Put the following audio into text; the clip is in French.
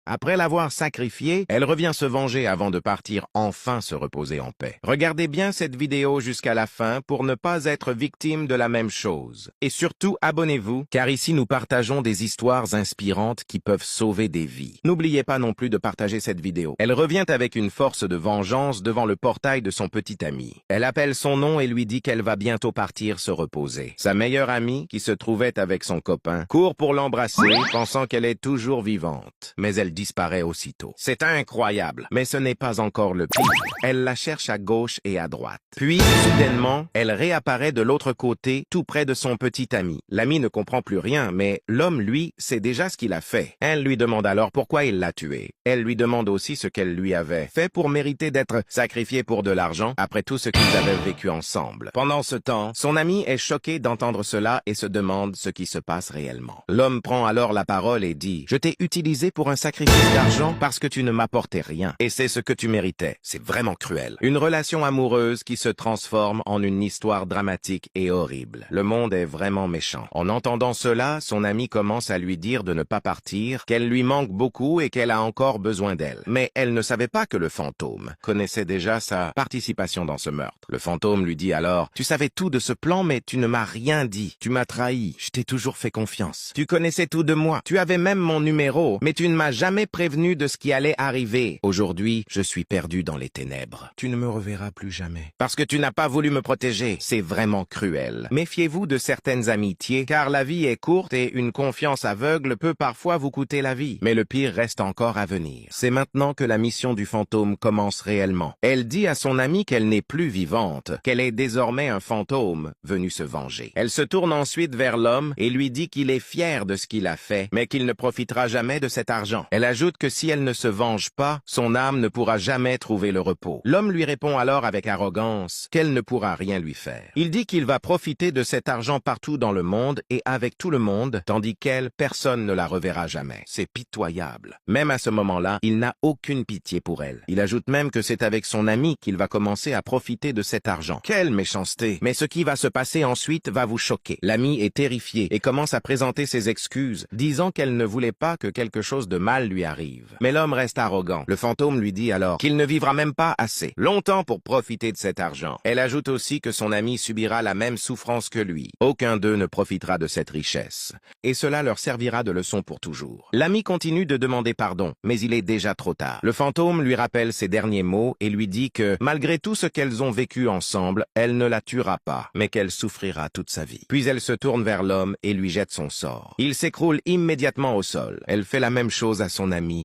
Après l'avoir sacrifiée, elle revient se venger avant de partir enfin se reposer en paix. Regardez bien cette vidéo jusqu'à la fin pour ne pas être victime de la même chose. Et surtout, abonnez-vous, car ici nous partageons des histoires inspirantes qui peuvent sauver des vies. N'oubliez pas non plus de partager cette vidéo. Elle revient avec une force de vengeance devant le portail de son petit ami. Elle appelle son nom et lui dit qu'elle va bientôt partir se reposer. Sa meilleure amie, qui se trouvait avec son copain, court pour l'embrasser, pensant qu'elle est toujours vivante. Mais elle disparaît aussitôt. C'est incroyable, mais ce n'est pas encore le pire. Elle la cherche à gauche et à droite. Puis, soudainement, elle réapparaît de l'autre côté, tout près de son petit ami. L'ami ne comprend plus rien, mais l'homme, lui, sait déjà ce qu'il a fait. Elle lui demande alors pourquoi il l'a tué. Elle lui demande aussi ce qu'elle lui avait fait pour mériter d'être sacrifiée pour de l'argent après tout ce qu'ils avaient vécu ensemble. Pendant ce temps, son ami est choqué d'entendre cela et se demande ce qui se passe réellement. L'homme prend alors la parole et dit « Je t'ai utilisé pour un sacrifice d'argent parce que tu ne m'apportais rien. Et c'est ce que tu méritais. C'est vraiment cruel. » Une relation amoureuse qui se transforme en une histoire dramatique et horrible. Le monde est vraiment méchant. En entendant cela, son ami commence à lui dire de ne pas partir, qu'elle lui manque beaucoup et qu'elle a encore besoin d'elle. Mais elle ne savait pas que le fantôme connaissait déjà sa participation dans ce meurtre. Le fantôme lui dit alors « Tu savais tout de ce plan, mais tu ne m'as rien dit. Tu m'as trahi. Je t'ai toujours fait confiance. Tu connaissais tout de moi. Tu avais même mon numéro, mais tu ne m'as jamais prévenu de ce qui allait arriver. Aujourd'hui, je suis perdu dans les ténèbres. Tu ne me reverras plus jamais. Parce que tu n'as pas voulu me protéger. C'est vraiment cruel. Méfiez-vous de certaines amitiés, car la vie est courte et une confiance aveugle peut parfois vous coûter la vie. Mais le pire reste encore à venir. C'est maintenant que la mission du fantôme commence réellement. Elle dit à son amie qu'elle n'est plus vivante, qu'elle est désormais un fantôme venu se venger. Elle se tourne ensuite vers l'homme et lui dit qu'il est fier de ce qu'il a fait, mais qu'il ne profitera jamais de cet argent. Elle ajoute que si elle ne se venge pas, son âme ne pourra jamais trouver le repos. L'homme lui répond alors avec arrogance qu'elle ne pourra rien lui faire. Il dit qu'il va profiter de cet argent partout dans le monde et avec tout le monde, tandis qu'elle, personne ne la reverra jamais. C'est pitoyable. Même à ce moment-là, il n'a aucune pitié pour elle. Il ajoute même que c'est avec son ami qu'il va commencer à profiter de cet argent. Quelle méchanceté! Mais ce qui va se passer ensuite va vous choquer. L'ami est terrifiée et commence à présenter ses excuses, disant qu'elle ne voulait pas que quelque chose de mal lui arrive. Mais l'homme reste arrogant. Le fantôme lui dit alors qu'il ne vivra même pas assez longtemps pour profiter de cet argent. Elle ajoute aussi que son ami subira la même souffrance que lui. Aucun d'eux ne profitera de cette richesse. Et cela leur servira de leçon pour toujours. L'ami continue de demander pardon, mais il est déjà trop tard. Le fantôme lui rappelle ses derniers mots et lui dit que, malgré tout ce qu'elles ont vécu ensemble, elle ne la tuera pas, mais qu'elle souffrira toute sa vie. Puis elle se tourne vers l'homme et lui jette son sort. Il s'écroule immédiatement au sol. Elle fait la même chose à son ami